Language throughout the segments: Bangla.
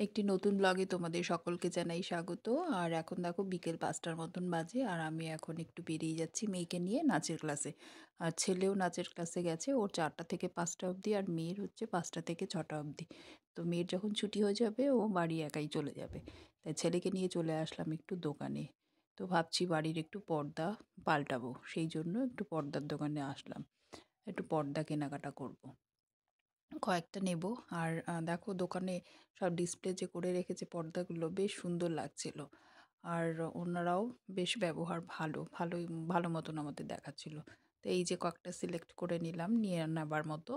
একটি নতুন ব্লগে তোমাদের সকলকে জানাই স্বাগত। আর এখন দেখো বিকেল 5টার মতন বাজে, আর আমি এখন একটু বেরিয়ে যাচ্ছি মেয়েকে নিয়ে নাচের ক্লাসে। আর ছেলেও নাচের ক্লাসে গেছে, ওর 4টা থেকে 5টা অবধি, আর মেয়ের হচ্ছে 5টা থেকে 6টা অবধি। তো মেয়ের যখন ছুটি হয়ে যাবে ও বাড়ি একাই চলে যাবে। তাই ছেলেকে নিয়ে চলে আসলাম একটু দোকানে। তো ভাবছি বাড়ির একটু পর্দা পাল্টাবো, সেই জন্য একটু পর্দার দোকানে আসলাম, একটু পর্দা কেনাকাটা করব। কয়েকটা নেব। আর দেখো দোকানে সব ডিসপ্লে যে করে রেখেছে পর্দাগুলো, বেশ সুন্দর লাগছিল। আর ওনারাও বেশ ব্যবহার ভালোই ভালো মতন আমাদের দেখাচ্ছিল। তো এই যে কয়েকটা সিলেক্ট করে নিলাম নিয়ে নেবার মতো।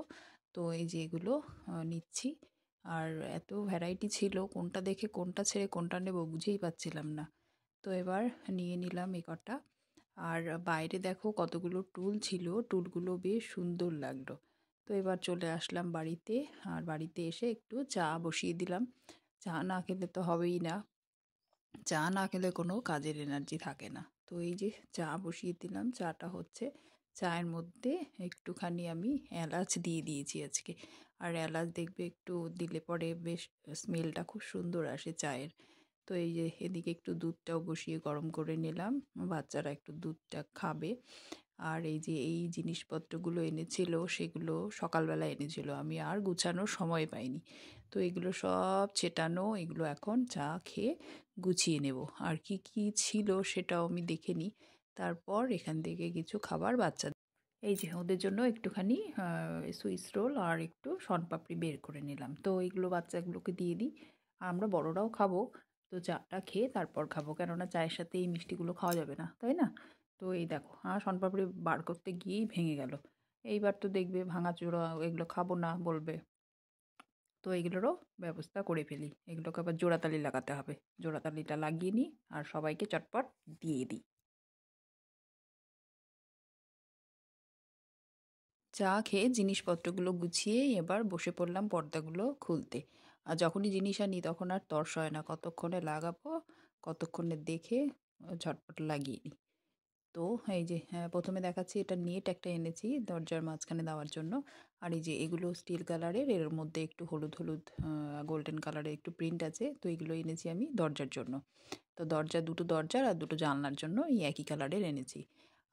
তো এই যে এগুলো নিচ্ছি। আর এত ভ্যারাইটি ছিল, কোনটা দেখে কোনটা ছেড়ে কোনটা নেব বুঝেই পাচ্ছিলাম না। তো এবার নিয়ে নিলাম এই কটা। আর বাইরে দেখো কতগুলো টুল ছিল, টুলগুলো বেশ সুন্দর লাগলো। তো এবার চলে আসলাম বাড়িতে। আর বাড়িতে এসে একটু চা বসিয়ে দিলাম। চা না খেলে তো হবেই না, চা না খেলে কোনো কাজের এনার্জি থাকে না। তো এই যে চা বসিয়ে দিলাম, চাটা হচ্ছে। চায়ের মধ্যে একটুখানি আমি এলাচ দিয়ে দিয়েছি আজকে। আর এলাচ দেখবে একটু দিলে পরে বেশ স্মেলটা খুব সুন্দর আসে চায়ের। তো এই যে এদিকে একটু দুধটাও বসিয়ে গরম করে নিলাম, বাচ্চারা একটু দুধটা খাবে। আর এই যে এই জিনিসপত্রগুলো এনেছিল সেগুলো সকালবেলা এনেছিল, আমি আর গুছানোর সময় পাইনি। তো এগুলো সব ছেটানো, এগুলো এখন চা খেয়ে গুছিয়ে নেব। আর কি কি ছিল সেটাও আমি দেখে নিই। তারপর এখান থেকে কিছু খাবার বাচ্চাদের, এই যে ওদের জন্য একটুখানি সুইস রোল আর একটু শনপাপড়ি বের করে নিলাম। তো এইগুলো বাচ্চাগুলোকে দিয়ে দিই। আর আমরা বড়রাও খাবো। তো চাটা খেয়ে তারপর খাবো, কেননা চায়ের সাথে এই মিষ্টিগুলো খাওয়া যাবে না, তাই না? তো এই দেখো শনপাপড়ি বার করতে গিয়েই ভেঙে গেল। এইবার তো দেখবে ভাঙাচোরা এগুলো খাবো না বলবে। তো এগুলোরও ব্যবস্থা করে ফেলি, এগুলোকে আবার জোড়াতালি লাগাতে হবে। জোড়াতালিটা লাগিয়ে নিই আর সবাইকে চটপট দিয়ে দিই। চা খেয়ে জিনিসপত্রগুলো গুছিয়ে এবার বসে পড়লাম পর্দাগুলো খুলতে। আর যখনই জিনিস আনি তখন আর তর্স হয় না কতক্ষণে লাগাবো, কতক্ষণে দেখে ঝটপট লাগিয়ে নিই। তো এই যে হ্যাঁ, প্রথমে দেখাচ্ছি এটা নেট একটা এনেছি দরজার মাঝখানে দেওয়ার জন্য। আর এই যে এগুলো স্টিল কালারের, এর মধ্যে একটু হলুদ হলুদ গোল্ডেন কালারের একটু প্রিন্ট আছে। তো এগুলো এনেছি আমি দরজার জন্য। তো দুটো দরজার আর দুটো জানলার জন্য এই একই কালারের এনেছি।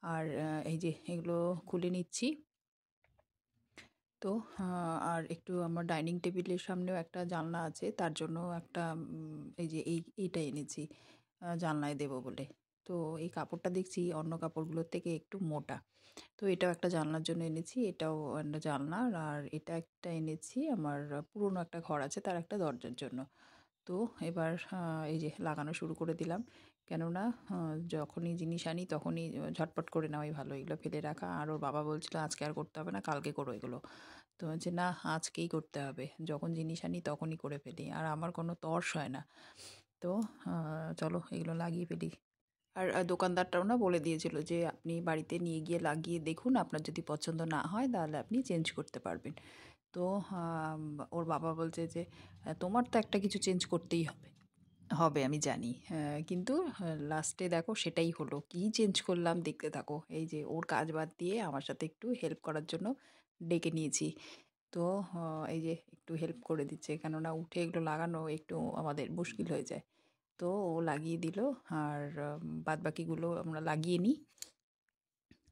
আর এই যে এগুলো খুলে নিচ্ছি। তো আর একটু আমার ডাইনিং টেবিলের সামনেও একটা জানলা আছে, তার জন্য একটা এই যে এইটা এনেছি জানলায় দেবো বলে। তো এই কাপড়টা দেখছি অন্য কাপড়গুলোর থেকে একটু মোটা। তো এটাও একটা জানলার জন্য এনেছি, এটাও একটা জানলার। আর এটা একটা এনেছি আমার পুরনো একটা ঘর আছে তার একটা দরজার জন্য। তো এবার এই যে লাগানো শুরু করে দিলাম। কেননা যখনই জিনিস আনি তখনই ঝটপট করে নেওয়াই ভালো, এগুলো ফেলে রাখা। আর ওর বাবা বলছিল আজকে আর করতে হবে না, কালকে করো এগুলো। তো হচ্ছে না, আজকেই করতে হবে, যখন জিনিস আনি তখনই করে ফেলি, আর আমার কোনো তর্স হয় না। তো চলো এগুলো লাগিয়ে ফেলি। আর দোকানদারটাও না বলে দিয়েছিল যে আপনি বাড়িতে নিয়ে গিয়ে লাগিয়ে দেখুন, আপনার যদি পছন্দ না হয় তাহলে আপনি চেঞ্জ করতে পারবেন। তো ওর বাবা বলছে যে তোমার তো একটা কিছু চেঞ্জ করতেই হবে হবে আমি জানি, কিন্তু লাস্টে দেখো সেটাই হলো। কী চেঞ্জ করলাম দেখতে থাকো। এই যে ওর কাজ বাদ দিয়ে আমার সাথে একটু হেল্প করার জন্য ডেকে নিয়েছি। তো এই যে একটু হেল্প করে দিচ্ছে, কেননা উঠে এগুলো লাগানো একটু আমাদের মুশকিল হয়ে যায়। তো ও লাগিয়ে দিল। আর বাদবাকিগুলো আমরা লাগিয়ে নিই।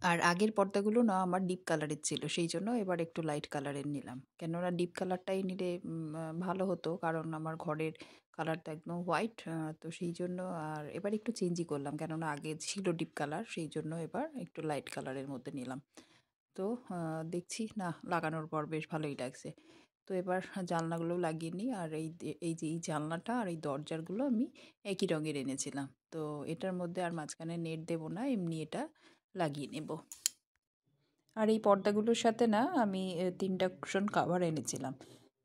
আর আগের পর্দাগুলো না আমার ডিপ কালারের ছিল, সেই জন্য এবার একটু লাইট কালারের নিলাম। কেননা ডিপ কালারটাই নিলে ভালো হতো, কারণ আমার ঘরের কালারটা একদম হোয়াইট। তো সেই জন্য আর এবার একটু চেঞ্জই করলাম, কেননা আগে ছিল ডিপ কালার, সেই জন্য এবার একটু লাইট কালারের মধ্যে নিলাম। তো দেখছি না লাগানোর পর বেশ ভালোই লাগছে। তো এবার জানলাগুলো লাগিয়ে নিই। আর এই যে এই জানলাটা আর এই দরজাগুলো আমি একই রঙের এনেছিলাম। তো এটার মধ্যে আর মাঝখানে নেট দেবো না, এমনি এটা লাগিয়ে নেব। আর এই পর্দাগুলোর সাথে না আমি 3টা কুশন কাভার এনেছিলাম।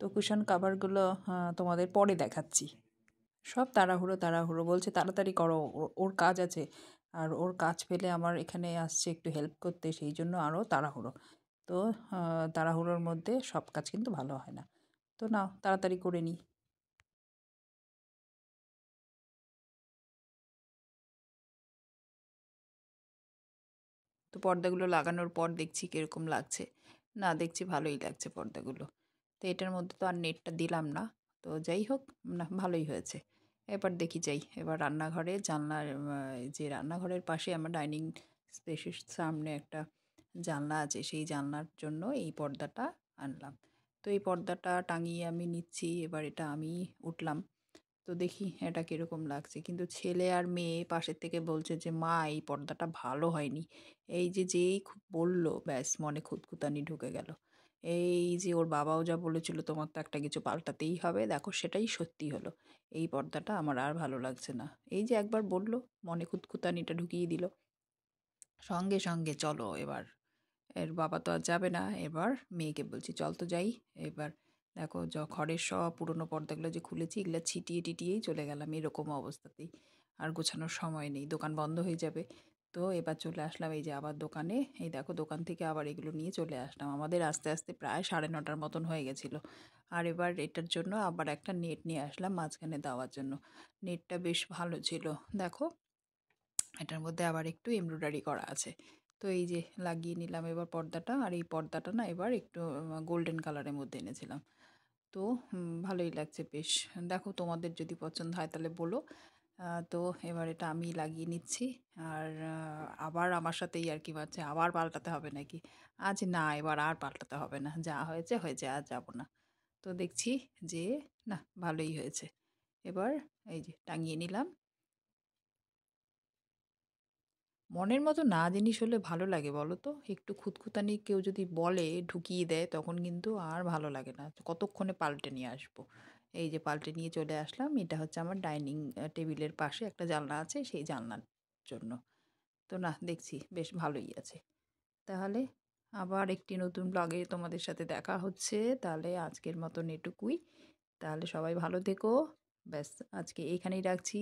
তো কুশন কাভারগুলো তোমাদের পরে দেখাচ্ছি। সব তাড়াহুড়ো তাড়াহুড়ো বলছে তাড়াতাড়ি করো, ওর কাজ আছে। আর ওর কাজ ফেলে আমার এখানে আসছে একটু হেল্প করতে, সেই জন্য আরও তাড়াহুড়ো। তো তাড়াহুড়োর মধ্যে সব কাজ কিন্তু ভালো হয় না। তো নাও তাড়াতাড়ি করে নিই। তো পর্দাগুলো লাগানোর পর দেখছি কীরকম লাগছে। না দেখছি ভালোই লাগছে পর্দাগুলো। তো এটার মধ্যে তো আর নেটটা দিলাম না। তো যাই হোক, না ভালোই হয়েছে। এবার দেখি যাই, এবার রান্নাঘরে জানলার যে রান্নাঘরের পাশে আমার ডাইনিং স্পেসের সামনে একটা জানলা আছে, সেই জানলার জন্য এই পর্দাটা আনলাম। তো এই পর্দাটা টাঙিয়ে আমি নিচ্ছি, এবার এটা আমি উঠলাম। তো দেখি এটা কীরকম লাগছে, কিন্তু ছেলে আর মেয়ে পাশের থেকে বলছে যে মা এই পর্দাটা ভালো হয়নি। এই যে যেই বললো ব্যাস মনে খুঁতখুঁতানি ঢুকে গেল। এই যে ওর বাবাও যা বলেছিল তোমার তো একটা কিছু পাল্টাতেই হবে, দেখো সেটাই সত্যি হলো। এই পর্দাটা আমার আর ভালো লাগছে না। এই যে একবার বললো, মনে খুঁতখুঁতানিটা ঢুকিয়ে দিল। সঙ্গে সঙ্গে চলো এবার, এর বাবা তো আর যাবে না, এবার মেয়েকে বলছি চল তো যাই। এবার দেখো খড়ের সব পুরনো পর্দাগুলো যে খুলেছি, এগুলো ছিটিয়ে টিটিয়েই চলে গেলাম এরকম অবস্থাতেই। আর গোছানোর সময় নেই, দোকান বন্ধ হয়ে যাবে। তো এবার চলে আসলাম এই যে আবার দোকানে। এই দেখো দোকান থেকে আবার এগুলো নিয়ে চলে আসলাম। আমাদের আস্তে আস্তে প্রায় 9:30 মতন হয়ে গেছিলো। আর এবার এটার জন্য আবার একটা নেট নিয়ে আসলাম মাঝখানে দেওয়ার জন্য। নেটটা বেশ ভালো ছিল। দেখো এটার মধ্যে আবার একটু এমব্রয়ডারি করা আছে। তো এই যে লাগিয়ে নিলাম এবার পর্দাটা। আর এই পর্দাটা না এবার একটু গোল্ডেন কালারের মধ্যে এনেছিলাম। তো ভালোই লাগছে বেশ। দেখো তোমাদের যদি পছন্দ হয় তাহলে বলো। তো এবার এটা আমি লাগিয়ে নিচ্ছি। আর আবার আমার সাথে ইয়ার্কি মারছে, আবার পাল্টাতে হবে নাকি? আজ না, এবার আর পাল্টাতে হবে না, যা হয়েছে হয়েছে, আর যাব না। তো দেখছি যে না, ভালোই হয়েছে। এবার এই যে টাঙিয়ে নিলাম। মনের মতো না জিনিস হলে ভালো লাগে বলো তো? একটু খুঁতখুঁতানি কেউ যদি বলে, ঢুকিয়ে দেয়, তখন কিন্তু আর ভালো লাগে না। তো কতক্ষণে পাল্টে নিয়ে আসবো। এই যে পাল্টে নিয়ে চলে আসলাম। এটা হচ্ছে আমার ডাইনিং টেবিলের পাশে একটা জানলা আছে, সেই জানলার জন্য। তো না, দেখছি বেশ ভালোই আছে। তাহলে আবার একটি নতুন ব্লগে তোমাদের সাথে দেখা হচ্ছে। তাহলে আজকের মতন এটুকুই। তাহলে সবাই ভালো থেকো। ব্যাস, আজকে এখানেই রাখছি।